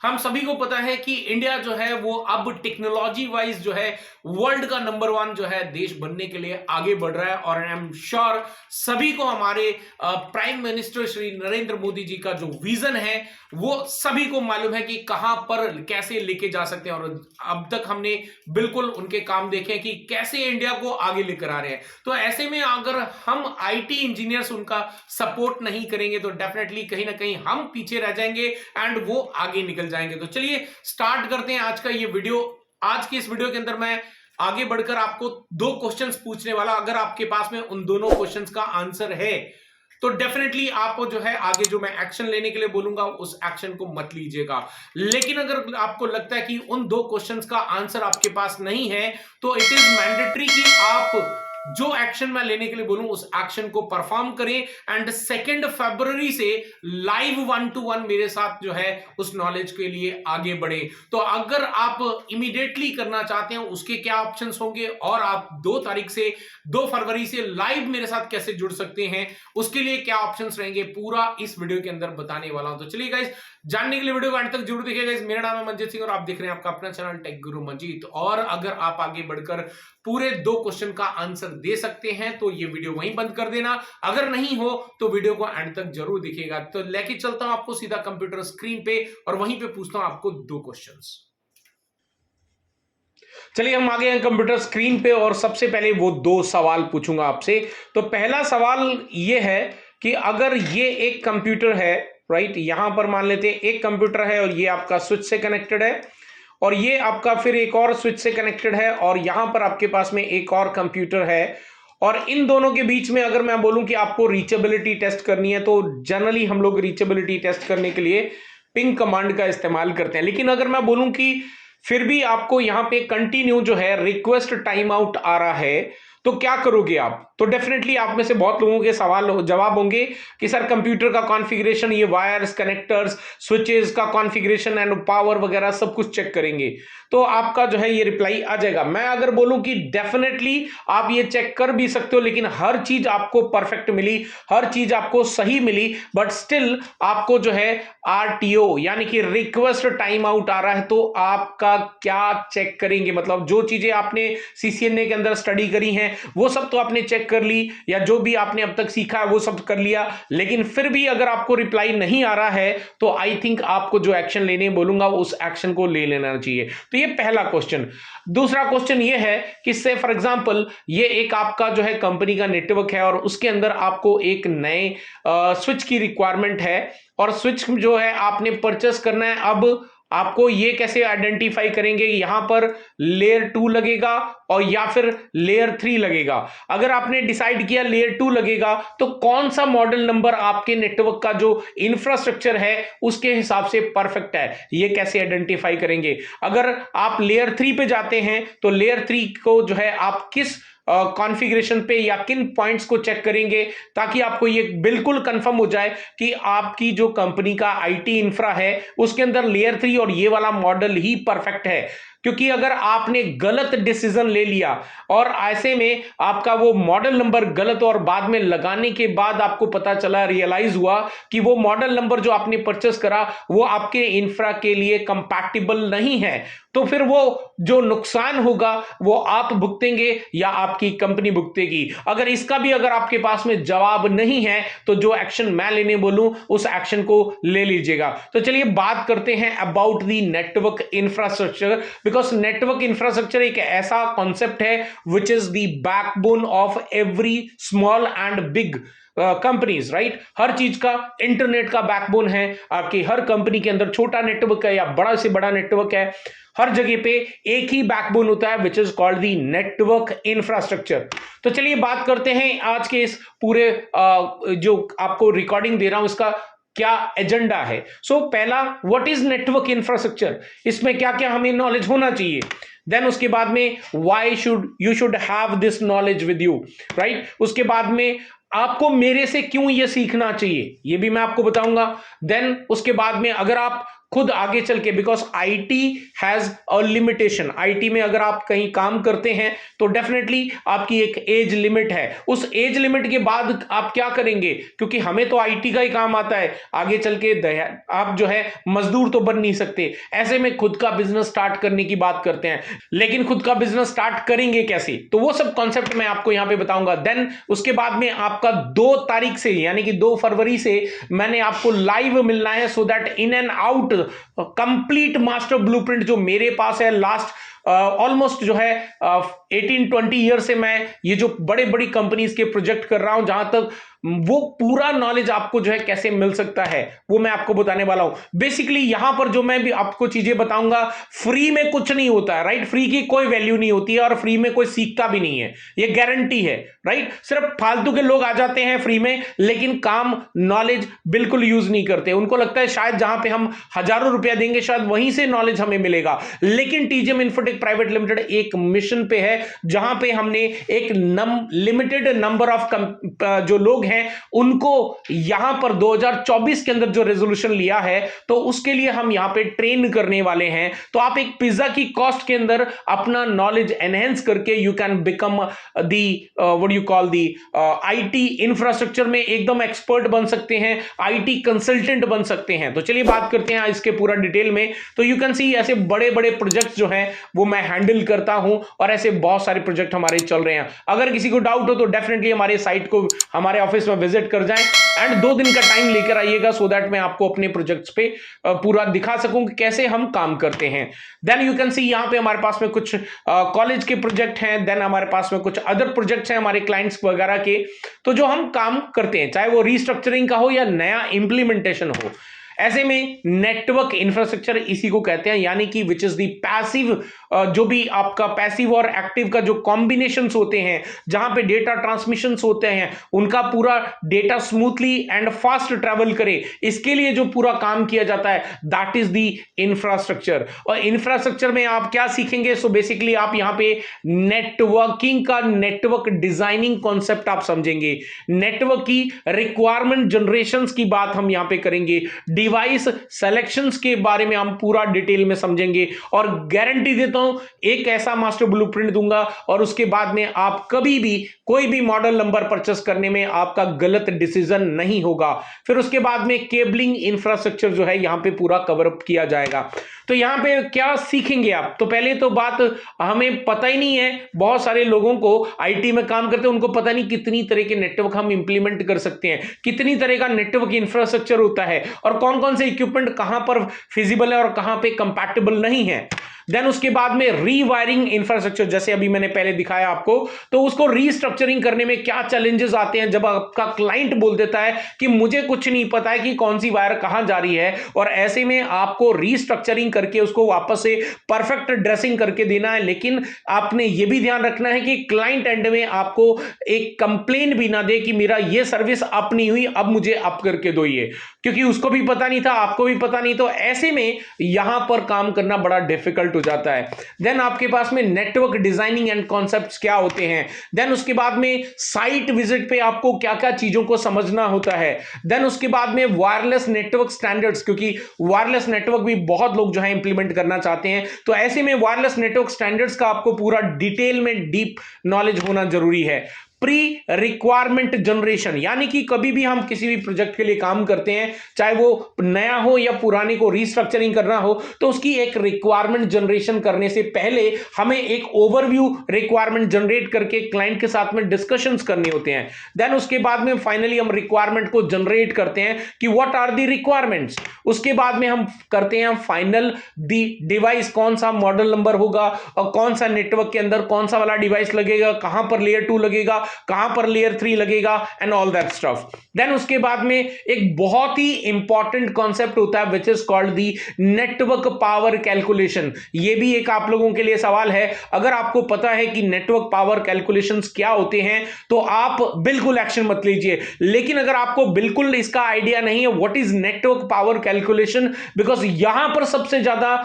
हम सभी को पता है कि इंडिया जो है वो अब टेक्नोलॉजी वाइज जो है वर्ल्ड का नंबर 1 जो है देश बनने के लिए आगे बढ़ रहा है। और आई एम श्योर सभी को हमारे प्राइम मिनिस्टर श्री नरेंद्र मोदी जी का जो विजन है वो सभी को मालूम है कि कहां पर कैसे लेके जा सकते हैं। और अब तक हमने बिल्कुल उनके काम देखे कि कैसे इंडिया को आगे लेकर आ रहे हैं। तो ऐसे में अगर हम आईटी इंजीनियर्स उनका सपोर्ट नहीं करेंगे तो डेफिनेटली कहीं ना कहीं हम पीछे रह जाएंगे एंड वो आगे निकल जाएंगे। तो चलिए स्टार्ट करते हैं आज का ये वीडियो। आज की इस वीडियो के अंदर मैं आगे बढ़कर आपको 2 क्वेश्चंस पूछने वाला, अगर आपके पास में उन दोनों क्वेश्चंस का आंसर है तो डेफिनेटली आपको जो है आगे जो मैं एक्शन लेने के लिए बोलूंगा उस एक्शन को मत लीजिएगा। लेकिन अगर आपको लगता है कि उन 2 क्वेश्चंस का आंसर आपके पास नहीं है तो इट इज मैंडेटरी कि आप जो एक्शन मैं लेने के लिए बोलूं उस एक्शन को परफॉर्म करें एंड 2 फरवरी से लाइव 1-to-1 मेरे साथ जो है उस नॉलेज के लिए आगे बढ़े। तो अगर आप इमीडिएटली करना चाहते हैं उसके क्या ऑप्शंस होंगे और आप 2 तारीख से 2 फरवरी से लाइव मेरे साथ कैसे जुड़ सकते हैं उसके लिए क्या ऑप्शंस रहेंगे पूरा इस वीडियो के अंदर बताने वाला हूं। तो चलिए गाइस, जानने के लिए वीडियो को अंत तक जरूर देखिएगा। मेरा नाम है मंजीत सिंह और आप देख रहे हैं आपका अपना चैनल टेक गुरु मंजीत। और अगर आप आगे बढ़कर पूरे 2 क्वेश्चन का आंसर दे सकते हैं तो ये वीडियो वहीं बंद कर देना, अगर नहीं हो तो वीडियो को एंड तक जरूर देखिएगा। तो लेके चलता हूं आपको सीधा कंप्यूटर स्क्रीन पे और वहीं पे पूछता हूं आपको 2 क्वेश्चंस। चलिए हम आ गए हैं कंप्यूटर स्क्रीन पे और सबसे पहले वो 2 सवाल पूछूंगा आपसे। तो पहला सवाल ये है कि अगर ये एक कंप्यूटर है, राइट, यहां पर मान लेते हैं एक कंप्यूटर है और ये आपका स्विच से कनेक्टेड है और ये आपका फिर एक और स्विच से कनेक्टेड है और यहां पर आपके पास में एक और कंप्यूटर है और इन दोनों के बीच में अगर मैं बोलूं कि आपको रीचेबिलिटी टेस्ट करनी है तो जनरली हम लोग रीचेबिलिटी टेस्ट करने के लिए पिंग कमांड का इस्तेमाल करते हैं। लेकिन अगर मैं बोलूं कि फिर भी आपको यहां पे कंटिन्यू जो है रिक्वेस्ट टाइम आउट आ रहा है तो क्या करोगे आप? तो डेफिनेटली आप में से बहुत लोगों के सवाल जवाब होंगे कि सर कंप्यूटर का कॉन्फ़िगरेशन, ये वायर्स, कनेक्टर्स, स्विचेस का कॉन्फ़िगरेशन एंड पावर वगैरह सब कुछ चेक करेंगे। तो आपका जो है ये रिप्लाई आ जाएगा। मैं अगर बोलूं कि डेफिनेटली आप ये चेक कर भी सकते हो लेकिन हर चीज आपको परफेक्ट मिली, हर चीज आपको सही मिली, बट स्टिल आपको जो है आरटीओ यानी कि रिक्वेस्ट टाइम आउट आ रहा है तो आपका क्या चेक करेंगे? मतलब जो चीजें आपने सीसीएनए के अंदर स्टडी करी हैं वो सब तो आपने चेक कर ली या जो भी आपने अब तक सीखा है वो सब कर लिया, लेकिन फिर भी अगर आपको रिप्लाई नहीं आ रहा है तो आई थिंक आपको जो एक्शन लेने बोलूंगा उस एक्शन को ले लेना चाहिए। तो ये पहला क्वेश्चन। दूसरा क्वेश्चन ये है कि से फॉर एग्जांपल ये एक आपका जो है कंपनी का नेटवर्क है और उसके अंदर आपको एक नए स्विच की रिक्वायरमेंट है और स्विच जो है आपने परचेस करना है। अब आपको ये कैसे आइडेंटिफाई करेंगे यहां पर लेयर 2 लगेगा और या फिर लेयर 3 लगेगा? अगर आपने डिसाइड किया लेयर 2 लगेगा तो कौन सा मॉडल नंबर आपके नेटवर्क का जो इंफ्रास्ट्रक्चर है उसके हिसाब से परफेक्ट है, ये कैसे आइडेंटिफाई करेंगे? अगर आप लेयर 3 पे जाते हैं तो लेयर 3 को जो है आप किस कॉन्फ़िगरेशन पे या किन पॉइंट्स को चेक करेंगे ताकि आपको ये बिल्कुल कंफर्म हो जाए कि आपकी जो कंपनी का आईटी इंफ्रा है उसके अंदर लेयर 3 और ये वाला मॉडल ही परफेक्ट है। क्योंकि अगर आपने गलत डिसीजन ले लिया और ऐसे में आपका वो मॉडल नंबर गलत और बाद में लगाने के बाद आपको पता चला, रियलाइज हुआ कि वो मॉडल नंबर जो आपने परचेस करा वो आपके इंफ्रा के लिए कंपैटिबल नहीं है, तो फिर वो जो नुकसान होगा वो आप भुगतेंगे या आपकी कंपनी भुगतेगी। अगर इसका भी अगर आपके पास में जवाब नहीं है तो जो एक्शन मैं लेने बोलूं उस एक्शन को ले लीजिएगा। तो चलिए बात करते हैं about the network infrastructure, because network infrastructure एक ऐसा कॉन्सेप्ट है which is the backbone of every small and big companies, right. हर चीज का इंटरनेट का बैकबोन है। आपकी हर कंपनी के अंदर छोटा नेटवर्क है या बड़ा से बड़ा नेटवर्क है, हर जगह पे एक ही बैकबोन होता है which is called the network infrastructure. तो चलिए बात करते हैं आज के इस पूरे जो आपको रिकॉर्डिंग दे रहा हूं इसका क्या एजेंडा है। सो पहला, व्हाट इज नेटवर्क इंफ्रास्ट्रक्चर, इसमें क्या क्या हमें नॉलेज होना चाहिए। देन उसके बाद में why should you should have this knowledge with you, right. उसके बाद में आपको मेरे से क्यों ये सीखना चाहिए ये भी मैं आपको बताऊंगा। देन उसके बाद में अगर आप खुद आगे चल के, because IT has a limitation. IT में अगर आप कहीं काम करते हैं तो डेफिनेटली आपकी एक एज लिमिट है। उस एज लिमिट के बाद आप क्या करेंगे, क्योंकि हमें तो आईटी का ही काम आता है, आगे चल के आप जो है मजदूर तो बन नहीं सकते। ऐसे में खुद का बिजनेस स्टार्ट करने की बात करते हैं, लेकिन खुद का बिजनेस स्टार्ट करेंगे कैसे, तो वो सब कॉन्सेप्ट मैं आपको यहां पे बताऊंगा। देन उसके बाद में आपका 2 तारीख से यानी कि 2 फरवरी से मैंने आपको लाइव मिलना है, so that in and out complete master blueprint जो मेरे पास है लास्ट ऑलमोस्ट जो है 18-20 ईयर से मैं ये जो बड़े बड़ी कंपनीज के प्रोजेक्ट कर रहा हूं, जहां तक वो पूरा नॉलेज आपको जो है कैसे मिल सकता है वो मैं आपको बताने वाला हूं। बेसिकली यहां पर जो मैं भी आपको चीजें बताऊंगा, फ्री में कुछ नहीं होता है, राइट। फ्री की कोई वैल्यू नहीं होती है और फ्री में कोई सीखता भी नहीं है, ये गारंटी है, राइट। सिर्फ फालतू के लोग आ जाते हैं फ्री में, लेकिन काम नॉलेज बिल्कुल यूज नहीं करते। उनको लगता है शायद जहां पे हम हजारों रुपया देंगे शायद वहीं से नॉलेज हमें मिलेगा, लेकिन टीजीएम इन्फोटेक प्राइवेट लिमिटेड एक मिशन पे है जहां पे हमने एक लिमिटेड नंबर ऑफ जो लोग हैं उनको यहां पर 2024 के अंदर जो रेजोल्यूशन लिया है तो उसके लिए हम यहां पे ट्रेन करने वाले हैं। तो आप एक पिज्जा की कॉस्ट के अंदर अपना नॉलेज एनहेंस करके you can become the what you call the IT infrastructure में एकदम एक्सपर्ट बन सकते हैं, आईटी कंसल्टेंट बन सकते हैं। तो चलिए बात करते हैं इसके पूरा डिटेल में। तो यू कैन सी ऐसे बड़े बड़े प्रोजेक्ट जो हैं वो मैं हैंडल करता हूं और ऐसे बहुत सारे प्रोजेक्ट हमारे चल रहे हैं। अगर किसी को डाउट हो तो डेफिनेटली हमारे साइट को, हमारे ऑफिस में विजिट कर जाएं एंड 2 दिन का टाइम लेकर आइएगा, सो दैट मैं आपको अपने प्रोजेक्ट्स पे पूरा दिखा सकूं कि कैसे हम काम करते हैं। देन यू कैन सी यहां पे हमारे पास में कुछ कॉलेज के प्रोजेक्ट हैं, देन हमारे पास में कुछ अदर प्रोजेक्ट्स हैं हमारे क्लाइंट्स वगैरह के। तो जो हम काम करते हैं, चाहे वो रीस्ट्रक्चरिंग का हो या नया इंप्लीमेंटेशन हो, ऐसे में नेटवर्क इंफ्रास्ट्रक्चर इसी को कहते हैं, यानी कि विच इज द पैसिव, जो भी आपका पैसिव और एक्टिव का जो कॉम्बिनेशंस होते हैं, जहां पे डेटा ट्रांसमिशंस होते हैं, उनका पूरा data smoothly and fast travel करे, इसके लिए जो पूरा काम किया जाता है दैट इज द इंफ्रास्ट्रक्चर। और इंफ्रास्ट्रक्चर में आप क्या सीखेंगे, सो बेसिकली आप यहां पे नेटवर्किंग का, नेटवर्क डिजाइनिंग कॉन्सेप्ट आप समझेंगे, नेटवर्क की रिक्वायरमेंट जनरेशंस की बात हम यहां पे करेंगे, डिवाइस सिलेक्शंस के बारे में हम पूरा डिटेल में समझेंगे, और गारंटी देता हूं एक ऐसा मास्टर ब्लूप्रिंट दूंगा और उसके बाद में आप कभी भी कोई भी मॉडल नंबर परचेस करने में आपका गलत डिसीजन नहीं होगा। फिर उसके बाद में केबलिंग इंफ्रास्ट्रक्चर जो है यहां पे पूरा कवर अप किया जाएगा। तो यहां पे क्या सीखेंगे आप, तो पहले तो बात हमें पता ही नहीं है, बहुत सारे लोगों को आईटी में काम करते हैं उनको पता नहीं कितनी तरह के नेटवर्क हम इंप्लीमेंट कर सकते हैं, कितनी तरह का नेटवर्क इंफ्रास्ट्रक्चर होता है और कौन कौन से इक्विपमेंट कहां पर फिजिबल है और कहां पे कंपैटिबल नहीं है। देन उसके बाद में रीवायरिंग इंफ्रास्ट्रक्चर, जैसे अभी मैंने पहले दिखाया आपको, तो उसको रीस्ट्रक्चरिंग करने में क्या चैलेंजेस आते हैं जब आपका क्लाइंट बोल देता है कि मुझे कुछ नहीं पता है कि कौन सी वायर कहां जा रही है, और ऐसे में आपको रीस्ट्रक्चरिंग करके उसको वापस से परफेक्ट ड्रेसिंग करके देना है। लेकिन आपने यह भी ध्यान रखना है कि क्लाइंट एंड में आपको एक कंप्लेन भी ना दे कि मेरा ये सर्विस अप नहीं हुई, अब मुझे अप करके दो, ये क्योंकि उसको भी पता नहीं था, आपको भी पता नहीं, तो ऐसे में यहां पर काम करना बड़ा डिफिकल्ट हो जाता है। देन आपके पास में नेटवर्क डिजाइनिंग एंड कॉन्सेप्ट्स क्या होते हैं, देन उसके बाद में साइट विजिट पे आपको क्या क्या चीजों को समझना होता है, देन उसके बाद में वायरलेस नेटवर्क स्टैंडर्ड्स, क्योंकि वायरलेस नेटवर्क भी बहुत लोग जो है इंप्लीमेंट करना चाहते हैं, तो ऐसे में वायरलेस नेटवर्क स्टैंडर्ड्स का आपको पूरा डिटेल में डीप नॉलेज होना जरूरी है। प्री रिक्वायरमेंट जनरेशन, यानी कि कभी भी हम किसी भी प्रोजेक्ट के लिए काम करते हैं, चाहे वो नया हो या पुराने को रीस्ट्रक्चरिंग करना हो, तो उसकी एक रिक्वायरमेंट जनरेशन करने से पहले हमें एक ओवरव्यू रिक्वायरमेंट जनरेट करके क्लाइंट के साथ में डिस्कशंस करने होते हैं। देन उसके बाद में फाइनली हम रिक्वायरमेंट को जनरेट करते हैं कि व्हाट आर द रिक्वायरमेंट्स। उसके बाद में हम करते हैं फाइनल दी डिवाइस, कौन सा मॉडल नंबर होगा और कौन सा नेटवर्क के अंदर कौन सा वाला डिवाइस लगेगा, कहां पर लेयर 2 लगेगा, कहां पर लेयर 3 लगेगा, and all that stuff. Then उसके बाद में एक बहुत ही इंपॉर्टेंट कॉन्सेप्ट होता है which is called the network power calculation. ये भी एक आप लोगों के लिए सवाल है, अगर आपको पता है कि नेटवर्क पावर कैलकुलेशंस क्या होते हैं तो आप बिल्कुल एक्शन मत लीजिए, लेकिन अगर आपको बिल्कुल इसका आइडिया नहीं है what is network power calculation, because यहां पर सबसे ज्यादा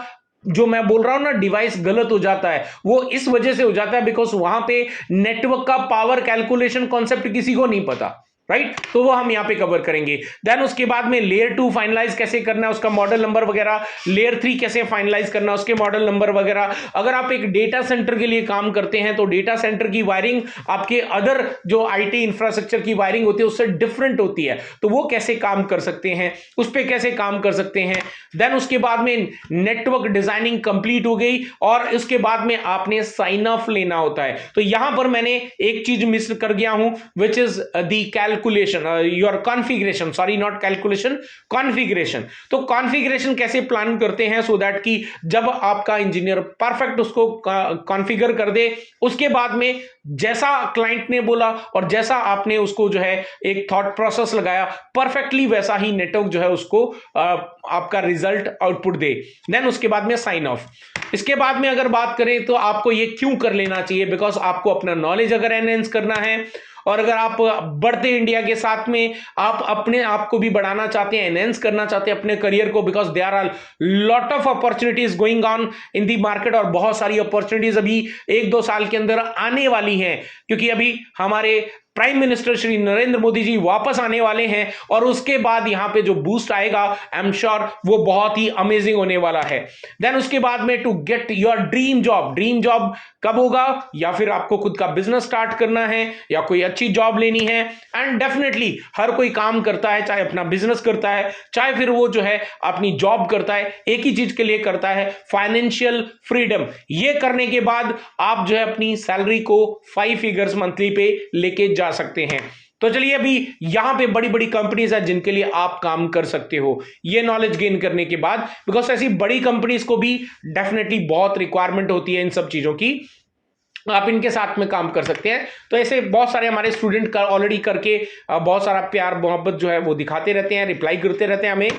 जो मैं बोल रहा हूं ना डिवाइस गलत हो जाता है, वो इस वजह से हो जाता है बिकॉज वहां पे नेटवर्क का पावर कैलकुलेशन कॉन्सेप्ट किसी को नहीं पता, राइट, तो वो हम यहाँ पे कवर करेंगे। देन उसके बाद में लेयर 2 फाइनलाइज कैसे करना है, उसका मॉडल नंबर वगैरह, लेयर 3 कैसे फाइनलाइज करना, उसके मॉडल नंबर वगैरह। अगर आप एक डेटा सेंटर के लिए काम करते हैं तो डेटा सेंटर की वायरिंग आपके अदर जो आईटी इंफ्रास्ट्रक्चर की वायरिंग होती है उससे डिफरेंट होती है, तो वो कैसे काम कर सकते हैं, उस पर कैसे काम कर सकते हैं। देन उसके बाद में नेटवर्क डिजाइनिंग कंप्लीट हो गई और उसके बाद में आपने साइन ऑफ लेना होता है। तो यहां पर मैंने एक चीज मिस कर गया हूं, विच is the calculation, your configuration, sorry not calculation, configuration. तो कॉन्फ़िगरेशन कैसे प्लान करते हैं सो दैट कि जब आपका इंजीनियर परफेक्ट उसको कॉन्फ़िगर कर दे, उसके बाद में जैसा क्लाइंट ने बोला और जैसा आपने उसको जो है एक थॉट प्रोसेस लगाया, परफेक्टली वैसा ही नेटवर्क जो है उसको आपका रिजल्ट आउटपुट दे। देन उसके बाद में साइन ऑफ। इसके बाद में अगर बात करें तो आपको ये क्यों कर लेना चाहिए, बिकॉज आपको अपना नॉलेज अगर एनहेंस करना है और अगर आप बढ़ते इंडिया के साथ में आप अपने आप को भी बढ़ाना चाहते हैं, एनहेंस करना चाहते हैं अपने करियर को, because there are lot of opportunities going on in the market और बहुत सारी अपॉर्चुनिटीज अभी 1-2 साल के अंदर आने वाली हैं, क्योंकि अभी हमारे प्राइम मिनिस्टर श्री नरेंद्र मोदी जी वापस आने वाले हैं और उसके बाद यहां पे जो बूस्ट आएगा आई एम श्योर वो बहुत ही अमेजिंग होने वाला है। देन उसके बाद में to get your dream job, dream job कब होगा, या फिर आपको खुद का बिजनेस स्टार्ट करना है या कोई अच्छी जॉब लेनी है, एंड डेफिनेटली हर कोई काम करता है, चाहे अपना बिजनेस करता है चाहे फिर वो जो है अपनी जॉब करता है, एक ही चीज के लिए करता है, फाइनेंशियल फ्रीडम। ये करने के बाद आप जो है अपनी सैलरी को 5 फिगर्स मंथली पे लेके जा सकते हैं। तो चलिए अभी यहां पे बड़ी बड़ी कंपनीज है जिनके लिए आप काम कर सकते हो ये नॉलेज गेन करने के बाद, बिकॉज ऐसी बड़ी कंपनीज को भी डेफिनेटली बहुत रिक्वायरमेंट होती है इन सब चीजों की, आप इनके साथ में काम कर सकते हैं। तो ऐसे बहुत सारे हमारे स्टूडेंट ऑलरेडी करके बहुत सारा प्यार मोहब्बत जो है वो दिखाते रहते हैं, रिप्लाई करते रहते हैं हमें।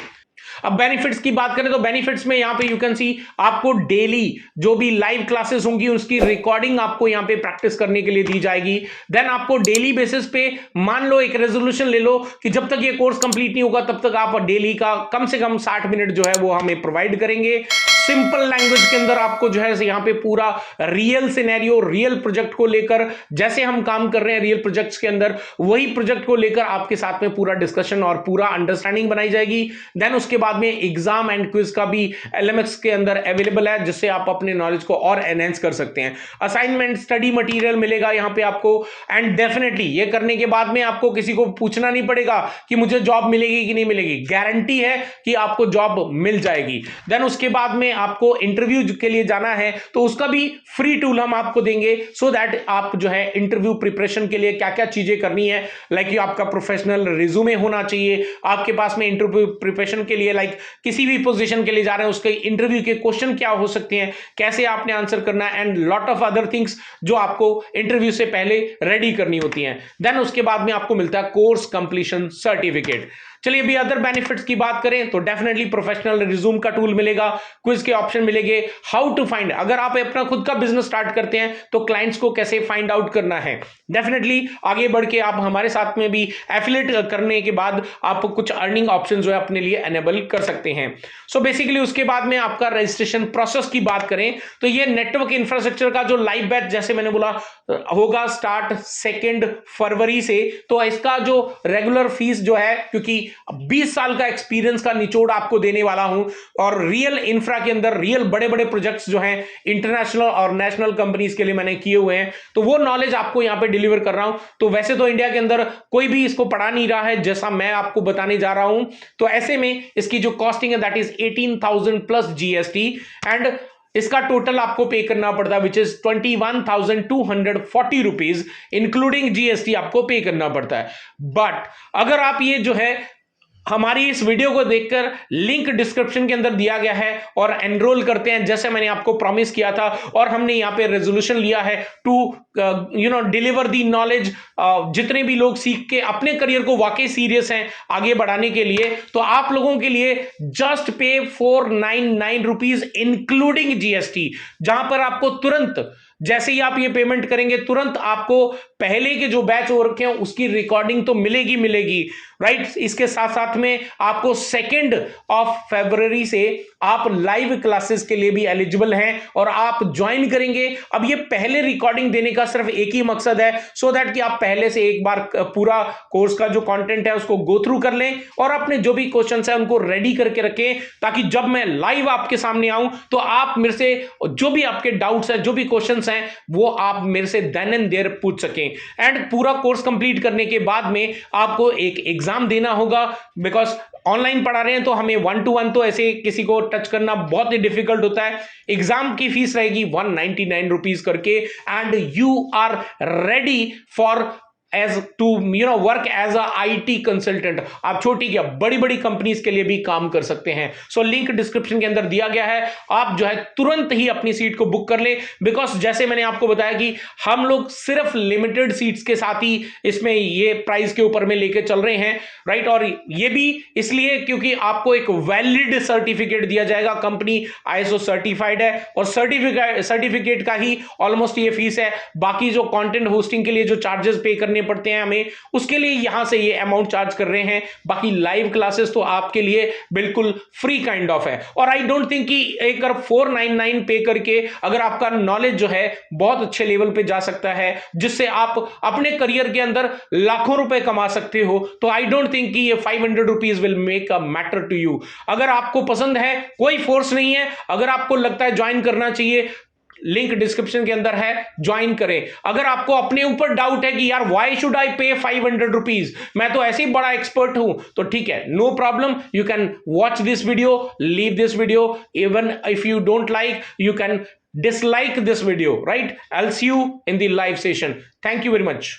अब बेनिफिट्स की बात करें तो बेनिफिट्स में यहां पे यू कैन सी आपको डेली जो भी लाइव क्लासेस होंगी उसकी रिकॉर्डिंग आपको यहां पे प्रैक्टिस करने के लिए दी जाएगी। देन आपको डेली बेसिस पे मान लो एक रेजोल्यूशन ले लो कि जब तक ये कोर्स कंप्लीट नहीं होगा तब तक आप डेली का कम से कम 60 मिनट जो है वो हमें प्रोवाइड करेंगे। सिंपल लैंग्वेज के अंदर आपको जो है यहाँ पे पूरा रियल सिनेरियो, रियल प्रोजेक्ट को लेकर जैसे हम काम कर रहे हैं रियल प्रोजेक्ट्स के अंदर, वही प्रोजेक्ट को लेकर आपके साथ में पूरा डिस्कशन और पूरा अंडरस्टैंडिंग बनाई जाएगी। देन उसके बाद में एग्जाम एंड क्विज का भी एलएमएक्स के अंदर अवेलेबल है, जिससे आप अपने नॉलेज को और एनहेंस कर सकते हैं। असाइनमेंट, स्टडी मटेरियल मिलेगा यहाँ पे आपको, एंड डेफिनेटली ये करने के बाद में आपको किसी को पूछना नहीं पड़ेगा कि मुझे जॉब मिलेगी कि नहीं मिलेगी, गारंटी है कि आपको जॉब मिल जाएगी। देन उसके बाद में आपको इंटरव्यू के लिए जाना है तो उसका भी फ्री टूल हम आपको देंगे, सो दैट आप जो है इंटरव्यू प्रिपरेशन के लिए क्या क्या चीजें करनी है, लाइक आपका प्रोफेशनल रिज्यूमे होना चाहिए आपके पास में इंटरव्यू प्रिपरेशन के लिए, लाइक किसी भी पोजीशन के लिए जा रहे हैं उसके इंटरव्यू के क्वेश्चन क्या हो सकते हैं, कैसे आपने आंसर करना है, and lot of other things जो आपको इंटरव्यू से पहले रेडी करनी होती हैं। देन उसके बाद में आपको मिलता है कोर्स कंप्लीशन सर्टिफिकेट। चलिए अभी अदर बेनिफिट्स की बात करें तो डेफिनेटली प्रोफेशनल रिज्यूम का टूल मिलेगा, क्विज के ऑप्शन मिलेंगे, हाउ टू फाइंड, अगर आप अपना खुद का बिजनेस स्टार्ट करते हैं तो क्लाइंट्स को कैसे फाइंड आउट करना है। डेफिनेटली आगे बढ़ के आप हमारे साथ में भी एफिलिएट करने के बाद आप कुछ अर्निंग ऑप्शन जो है अपने लिए एनेबल कर सकते हैं। सो बेसिकली उसके बाद में आपका रजिस्ट्रेशन प्रोसेस की बात करें तो ये नेटवर्क इंफ्रास्ट्रक्चर का जो लाइव बैच जैसे मैंने बोला होगा स्टार्ट 2 फरवरी से, तो इसका जो रेगुलर फीस जो है, क्योंकि 20 साल का एक्सपीरियंस का निचोड़ आपको देने वाला हूं और रियल इंफ्रा के अंदर रियल बड़े बड़े प्रोजेक्ट्स जो हैं इंटरनेशनल और नेशनल कंपनीज के लिए मैंने किए हुए हैं, तो वो नॉलेज आपको यहां पे डिलीवर कर रहा हूं। तो वैसे तो इंडिया के अंदर कोई भी इसको पढ़ा नहीं रहा है जैसा मैं आपको बताने जा रहा हूं, तो ऐसे में इसकी जो कॉस्टिंग है that is 18,000 plus GST, and इसका टोटल आपको पे करना पड़ता है which is 21,240 rupees including GST आपको पे करना पड़ता है। बट अगर आप ये जो है हमारी इस वीडियो को देखकर लिंक डिस्क्रिप्शन के अंदर दिया गया है और एनरोल करते हैं जैसे मैंने आपको प्रॉमिस किया था, और हमने यहां पे रेजोल्यूशन लिया है टू डिलीवर दी नॉलेज, जितने भी लोग सीख के अपने करियर को वाकई सीरियस हैं आगे बढ़ाने के लिए, तो आप लोगों के लिए जस्ट पे 499 रुपीज इंक्लूडिंग जीएसटी, जहां पर आपको तुरंत जैसे ही आप ये पेमेंट करेंगे तुरंत आपको पहले के जो बैच हो रखे हैं उसकी रिकॉर्डिंग तो मिलेगी, राइट। इसके साथ साथ में आपको 2 फरवरी से आप लाइव क्लासेस के लिए भी एलिजिबल हैं और आप ज्वाइन करेंगे। अब ये पहले रिकॉर्डिंग देने का सिर्फ एक ही मकसद है, सो दैट कि आप पहले से एक बार पूरा कोर्स का जो कंटेंट है उसको गो थ्रू कर लें और अपने जो भी क्वेश्चंस हैं उनको रेडी करके रखें, ताकि जब मैं लाइव आपके सामने आऊं तो आप मेरे से जो भी आपके डाउट्स हैं, जो भी क्वेश्चंस हैं, वो आप मेरे से देन एंड देयर पूछ सकें। एंड पूरा कोर्स कंप्लीट करने के बाद में आपको एक एग्जाम देना होगा, बिकॉज ऑनलाइन पढ़ा रहे हैं तो हमें 1-to-1 तो ऐसे किसी को टच करना बहुत ही डिफिकल्ट होता है। एग्जाम की फीस रहेगी 199 रुपीज करके, and you are ready for as to work as a IT consultant. आप छोटी क्या बड़ी बड़ी कंपनीज के लिए भी काम कर सकते हैं। सो लिंक डिस्क्रिप्शन के अंदर दिया गया है, आप जो है तुरंत ही अपनी सीट को बुक कर ले, बिकॉज जैसे मैंने आपको बताया कि हम लोग सिर्फ लिमिटेड सीट्स के साथ ही इसमें ये प्राइस के ऊपर में लेके चल रहे हैं, राइट। और ये भी इसलिए क्योंकि आपको एक वैलिड सर्टिफिकेट दिया जाएगा, कंपनी ISO सर्टिफाइड है और सर्टिफिकेट का ही ऑलमोस्ट ये फीस है। बाकी जो कंटेंट होस्टिंग के लिए जो चार्जेस पे करने पड़ते हैं हमें, उसके लिए यहां से ये अमाउंट चार्ज कर रहे हैं। बाकी लाइव क्लासेस तो आपके लिए बिल्कुल फ्री काइंड ऑफ है। और आई डोंट थिंक कि एक 499 पे करके अगर आपका नॉलेज जो है बहुत अच्छे लेवल पे जा सकता है, जिससे आप अपने करियर के अंदर लाखों रुपए कमा सकते हो, तो आई डोंट थिंक कि ये 500 rupees will make a matter to you. अगर आपको पसंद है, कोई फोर्स नहीं है, अगर आपको लगता है ज्वाइन करना चाहिए, लिंक डिस्क्रिप्शन के अंदर है, ज्वाइन करें। अगर आपको अपने ऊपर डाउट है कि यार व्हाई शुड आई पे 500 रुपीज, मैं तो ऐसे ही बड़ा एक्सपर्ट हूं, तो ठीक है, no problem, you can watch this video, leave this video, even if you don't like, you can dislike this video, right? I'll see you in the live session. Thank you very much.